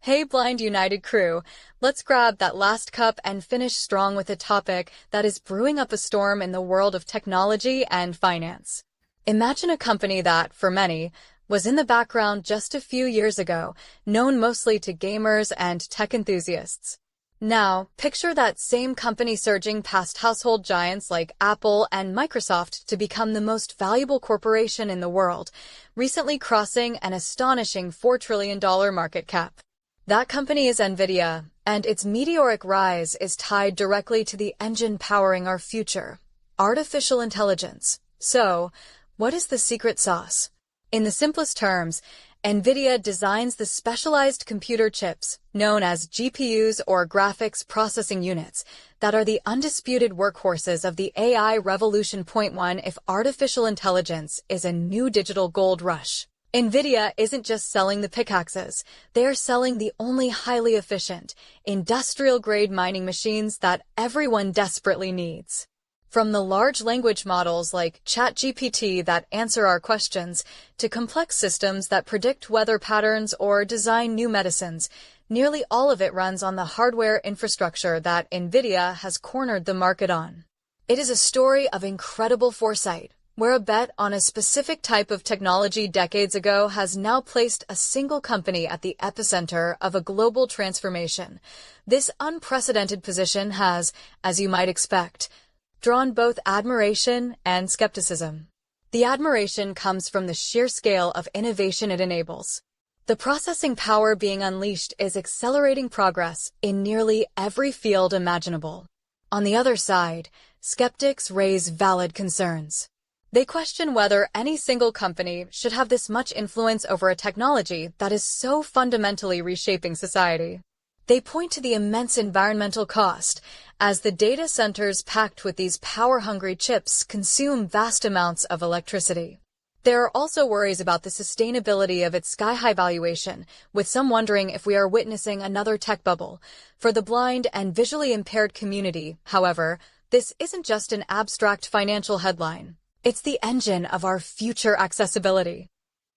Hey, Blind United crew, let's grab that last cup and finish strong with a topic that is brewing up a storm in the world of technology and finance. Imagine a company that, for many, was in the background just a few years ago, known mostly to gamers and tech enthusiasts. Now, picture that same company surging past household giants like Apple and Microsoft to become the most valuable corporation in the world, recently crossing an astonishing $4 trillion market cap. That company is Nvidia, and its meteoric rise is tied directly to the engine powering our future, artificial intelligence. So, what is the secret sauce? In the simplest terms, Nvidia designs the specialized computer chips, known as GPUs or graphics processing units, that are the undisputed workhorses of the AI revolution. Point one, if artificial intelligence is a new digital gold rush. Nvidia isn't just selling the pickaxes, they are selling the only highly efficient, industrial-grade mining machines that everyone desperately needs. From the large language models like ChatGPT that answer our questions, to complex systems that predict weather patterns or design new medicines, nearly all of it runs on the hardware infrastructure that Nvidia has cornered the market on. It is a story of incredible foresight, where a bet on a specific type of technology decades ago has now placed a single company at the epicenter of a global transformation. This unprecedented position has, as you might expect, drawn both admiration and skepticism. The admiration comes from the sheer scale of innovation it enables. The processing power being unleashed is accelerating progress in nearly every field imaginable. On the other side, skeptics raise valid concerns. They question whether any single company should have this much influence over a technology that is so fundamentally reshaping society. They point to the immense environmental cost, as the data centers packed with these power-hungry chips consume vast amounts of electricity. There are also worries about the sustainability of its sky-high valuation, with some wondering if we are witnessing another tech bubble. For the blind and visually impaired community, however, this isn't just an abstract financial headline. It's the engine of our future accessibility.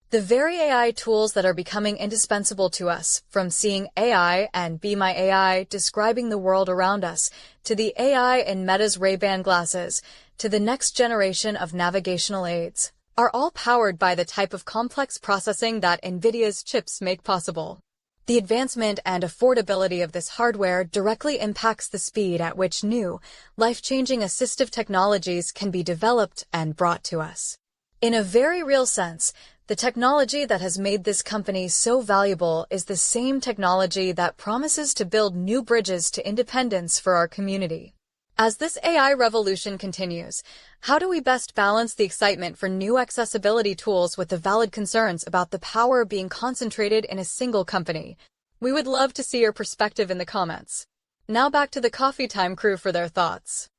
The very AI tools that are becoming indispensable to us, from seeing AI and Be My AI describing the world around us, to the AI in Meta's Ray-Ban glasses, to the next generation of navigational aids, are all powered by the type of complex processing that NVIDIA's chips make possible. The advancement and affordability of this hardware directly impacts the speed at which new, life-changing assistive technologies can be developed and brought to us. In a very real sense, the technology that has made this company so valuable is the same technology that promises to build new bridges to independence for our community. As this AI revolution continues, how do we best balance the excitement for new accessibility tools with the valid concerns about the power being concentrated in a single company? We would love to see your perspective in the comments. Now back to the Coffee Time crew for their thoughts.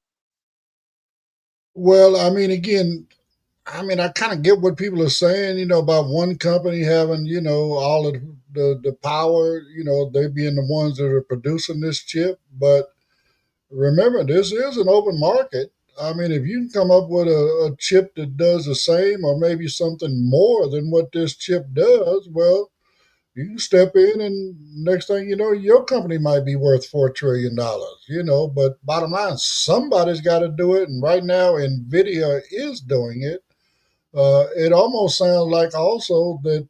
Well, I kind of get what people are saying, about one company having, all of the power, they being the ones that are producing this chip. But remember, this is an open market. If you can come up with a chip that does the same or maybe something more than what this chip does, well, you can step in and next thing you know, your company might be worth $4 trillion, but bottom line, somebody's got to do it. And right now, NVIDIA is doing it. It almost sounds like also that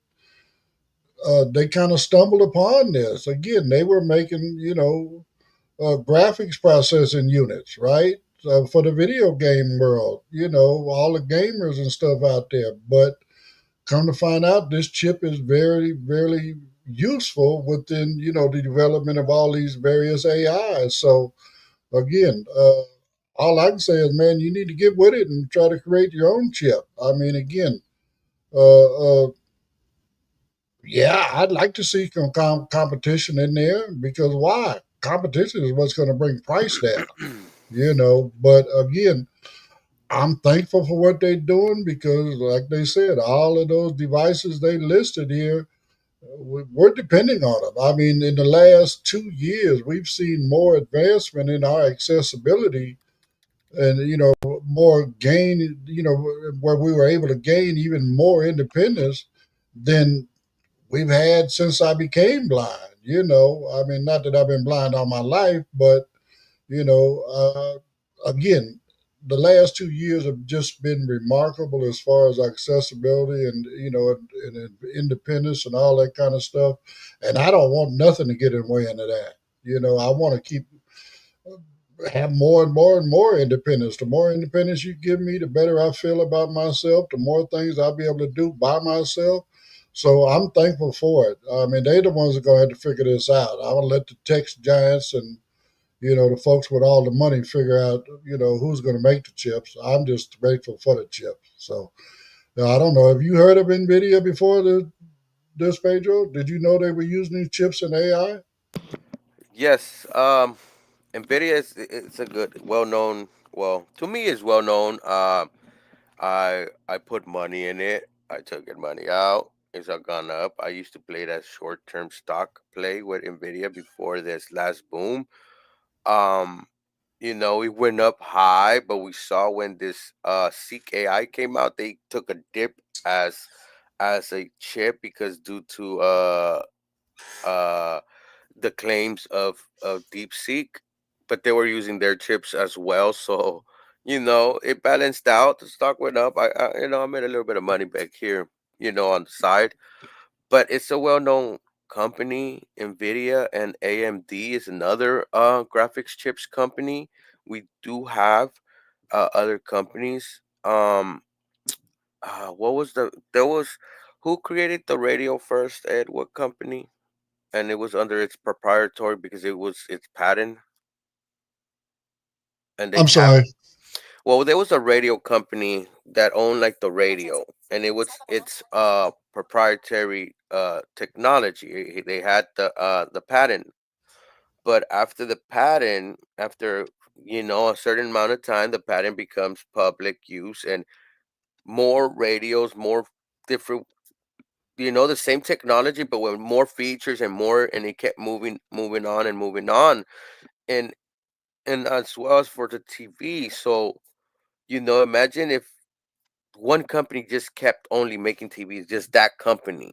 they kind of stumbled upon this. Again, they were making, graphics processing units, right? For the video game world, all the gamers and stuff out there. But come to find out, this chip is very, very useful within, the development of all these various AIs. So again, all I can say is, man, you need to get with it and try to create your own chip. Again, Uh, uh, yeah, I'd like to see some competition in there because why? Competition is what's going to bring price down, But again, I'm thankful for what they're doing because, like they said, all of those devices they listed here, we're depending on them. I mean, in the last 2 years, we've seen more advancement in our accessibility and, more gain, where we were able to gain even more independence than we've had since I became blind. I mean, not that I've been blind all my life, but you know, again, the last 2 years have just been remarkable as far as accessibility and and independence and all that kind of stuff. And I don't want nothing to get in the way into that. I want to keep have more and more and more independence. The more independence you give me, the better I feel about myself. The more things I'll be able to do by myself. So I'm thankful for it. I mean, they're the ones that are going to have to figure this out. I'm going to let the tech giants and the folks with all the money figure out, who's going to make the chips. I'm just grateful for the chips. So, I don't know. Have you heard of Nvidia before this, Pedro? Did you know they were using these chips in AI? Yes, Nvidia is it's a good, well known. Well, to me, is well known. I put money in it. I took it money out. It's all gone up. I used to play that short term stock play with Nvidia before this last boom. Um, it went up high, but we saw when this Seek AI came out, they took a dip as a chip because due to uh the claims of DeepSeek, but they were using their chips as well. So, it balanced out. The stock went up. I made a little bit of money back here, on the side. But it's a well-known company. Nvidia and AMD is another graphics chips company. We do have other companies. What was there was who created the radio first, Ed? What company? And it was under its proprietary because it was its patent, and they I'm have sorry. well, there was a radio company that owned like the radio, and it was its proprietary technology. They had the patent, but after the patent, after a certain amount of time, the patent becomes public use, and more radios, more different, the same technology, but with more features and more, and it kept moving on and moving on, and as well as for the TV. So, imagine if one company just kept only making TVs, just that company,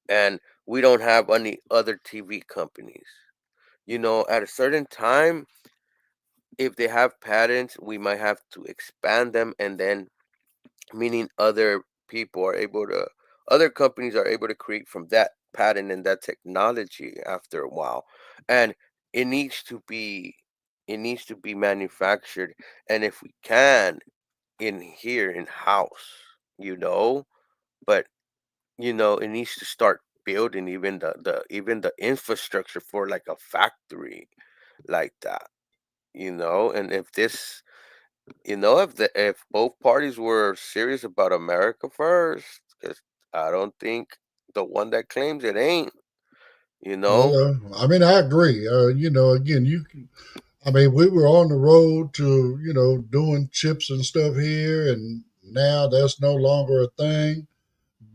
and we don't have any other TV companies. At a certain time, if they have patents, we might have to expand them, and then meaning other companies are able to create from that patent and that technology after a while, and it needs to be it needs to be manufactured, and if we can in here in house, you know but it needs to start building even the infrastructure for like a factory like that, and if both parties were serious about America first, because I don't think the one that claims it ain't, you know. I mean, I agree. Again, I mean, we were on the road to, doing chips and stuff here, and now that's no longer a thing.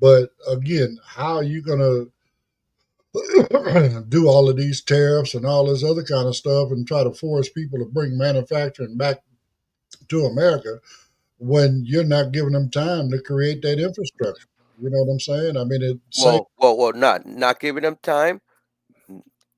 But again, how are you going to do all of these tariffs and all this other kind of stuff and try to force people to bring manufacturing back to America when you're not giving them time to create that infrastructure? You know what I'm saying? I mean, it's Well, not giving them time.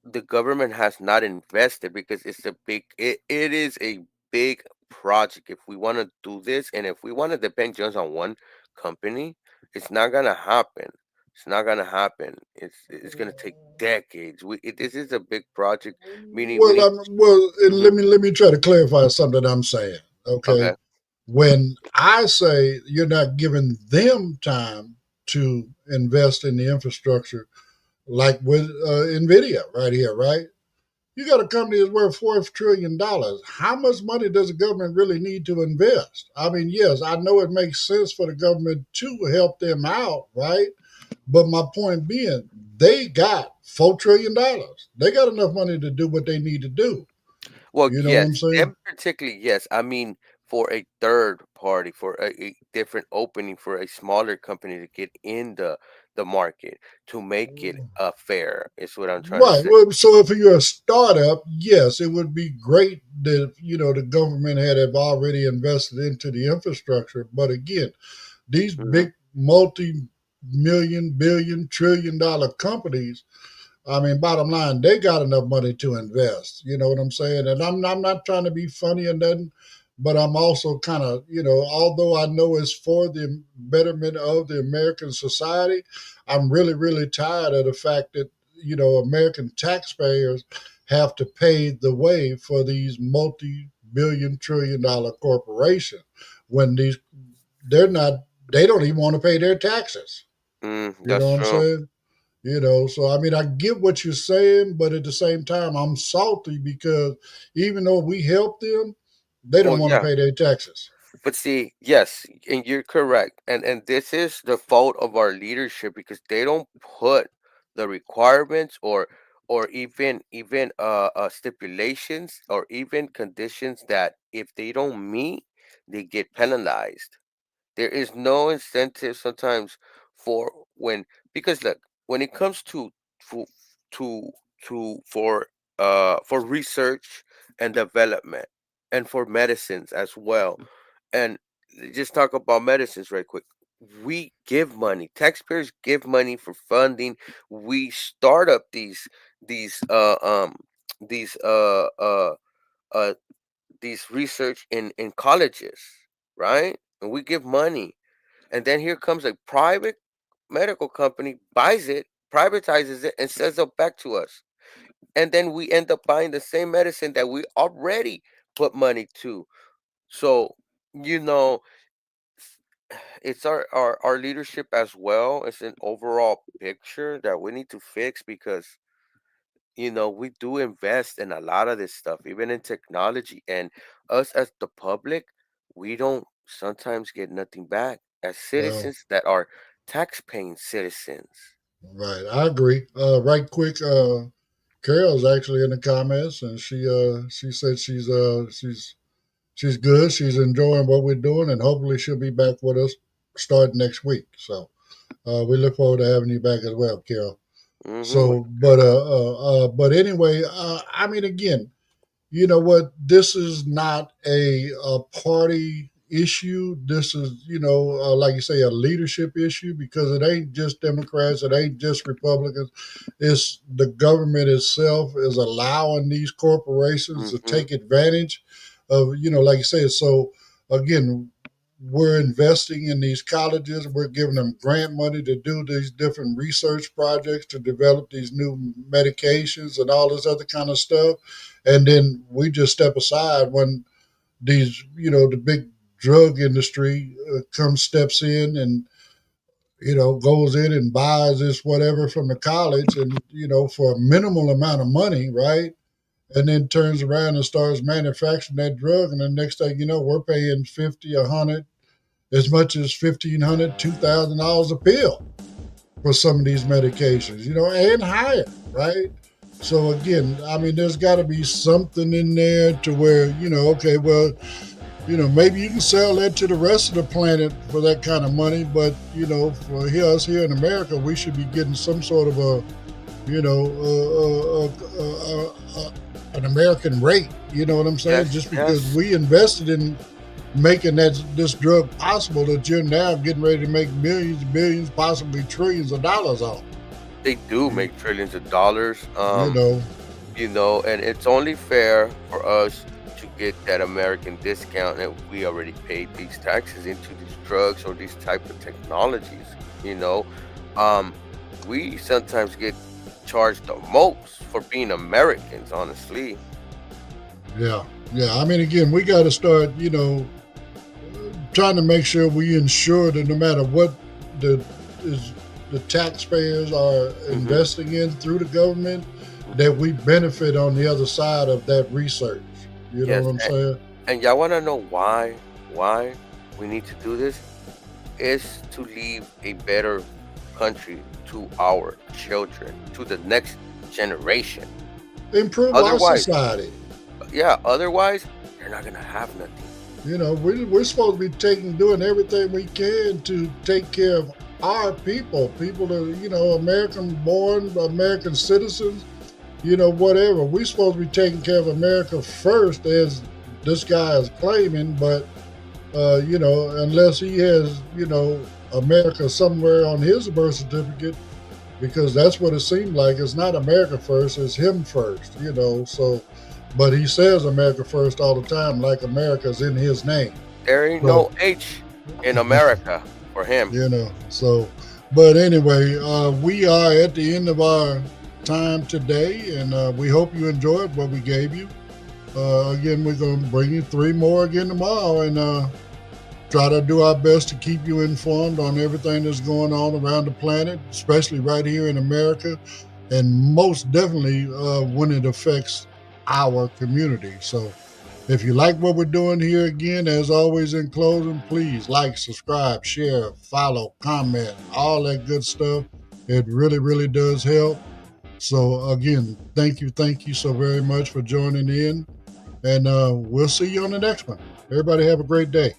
The government has not invested because it is a big project. If we want to do this, and if we want to depend just on one company, it's not gonna happen. It's not gonna happen. It's gonna take decades. This is a big project, meaning we need. and Mhm. let me try to clarify something I'm saying. Okay, Okay. when I say you're not giving them time to invest in the infrastructure, like with Nvidia right here, right? You got a company that's worth $4 trillion. How much money does the government really need to invest? I mean, yes, I know it makes sense for the government to help them out, right? But my point being, they got $4 trillion. They got enough money to do what they need to do. Well, You know what yes, I'm saying? them particularly, yes. I mean, for a third party, for a different opening for a smaller company to get in the market to make it fair is what I'm trying to Right. say. Well, so if you're a startup, yes, it would be great that the government had have already invested into the infrastructure. But again, these Hmm. big multi-million, billion, trillion-dollar companies, I mean, bottom line, they got enough money to invest. You know what I'm saying? And I'm not trying to be funny or nothing, but I'm also kind of, although I know it's for the betterment of the American society, I'm really, really tired of the fact that, American taxpayers have to pay the way for these multi-billion, trillion-dollar corporations when they don't even want to pay their taxes. You That's know what I'm true. saying? So I mean, I get what you're saying, but at the same time, I'm salty because even though we help them, they don't Well, want to yeah. pay their taxes. But see, yes, and you're correct. And this is the fault of our leadership because they don't put the requirements or even stipulations or even conditions that if they don't meet, they get penalized. There is no incentive sometimes for when because look, when it comes to to for research and development and for medicines as well. And just talk about medicines right quick. We give money. Taxpayers give money for funding. We start up these these uh uh uh these research in colleges, right? And we give money. And then here comes a private medical company, buys it, privatizes it, and sells it back to us. And then we end up buying the same medicine that we already put money to. So, you know, it's our leadership as well. It's an overall picture that we need to fix because we do invest in a lot of this stuff, even in technology. And us as the public, we don't sometimes get nothing back as Well, citizens that are tax-paying citizens. right, I agree. Right quick, Carol's actually in the comments, and she said she's good. She's enjoying what we're doing, and hopefully she'll be back with us starting next week. So we look forward to having you back as well, Carol. Hmm. So, but anyway, I mean, again, you know what? This is not a party issue. This is, like you say, a leadership issue because it ain't just Democrats, it ain't just Republicans. It's the government itself is allowing these corporations to Hmm. take advantage of, like you say. So again, we're investing in these colleges. We're giving them grant money to do these different research projects to develop these new medications and all this other kind of stuff. And then we just step aside when these, the big drug industry steps in and, goes in and buys this whatever from the college and, for a minimal amount of money, right? And then turns around and starts manufacturing that drug. And the next thing you know, we're paying 50, 100, as much as $1,500, $2,000 a pill for some of these medications, and higher, right? So again, I mean, there's got to be something in there to where, okay, well, maybe you can sell that to the rest of the planet for that kind of money, but for us here in America, we should be getting some sort of a, you know, an American rate. You know what I'm saying? Yes, Just because yes. we invested in making this drug possible, that you're now getting ready to make millions, billions, possibly trillions of dollars off. They do You, make trillions of dollars. you know, And it's only fair for us to get that American discount and we already paid these taxes into these drugs or these type of technologies, you know. Um, we sometimes get charged the most for being Americans, honestly. yeah, yeah. I mean, again, we got to start, trying to make sure we ensure that no matter what the is the taxpayers are Hmm. investing in through the government, that we benefit on the other side of that research. You know Yes, what I'm saying? and y'all want to know why we need to do this? Is to leave a better country to our children, to the next generation. Improve our Otherwise, society. yeah, otherwise, they're not gonna have nothing. You know, we're supposed to be doing everything we can to take care of our people that, you know, American born, American citizens, you know, whatever. We're supposed to be taking care of America first, as this guy is claiming, but, you know, unless he has, you know, America somewhere on his birth certificate, because that's what it seemed like. It's not America first, it's him first, you know, so. But he says America first all the time, like America's in his name. There ain't no H in America for him. You know, so, but anyway, we are at the end of our time today, and we hope you enjoyed what we gave you. Again, we're going to bring you 3 more again tomorrow, and try to do our best to keep you informed on everything that's going on around the planet, especially right here in America, and most definitely when it affects our community. So if you like what we're doing here, again, as always in closing, please like, subscribe, share, follow, comment, all that good stuff. It really, really does help. So again, thank you so very much for joining in, and we'll see you on the next one. Everybody have a great day.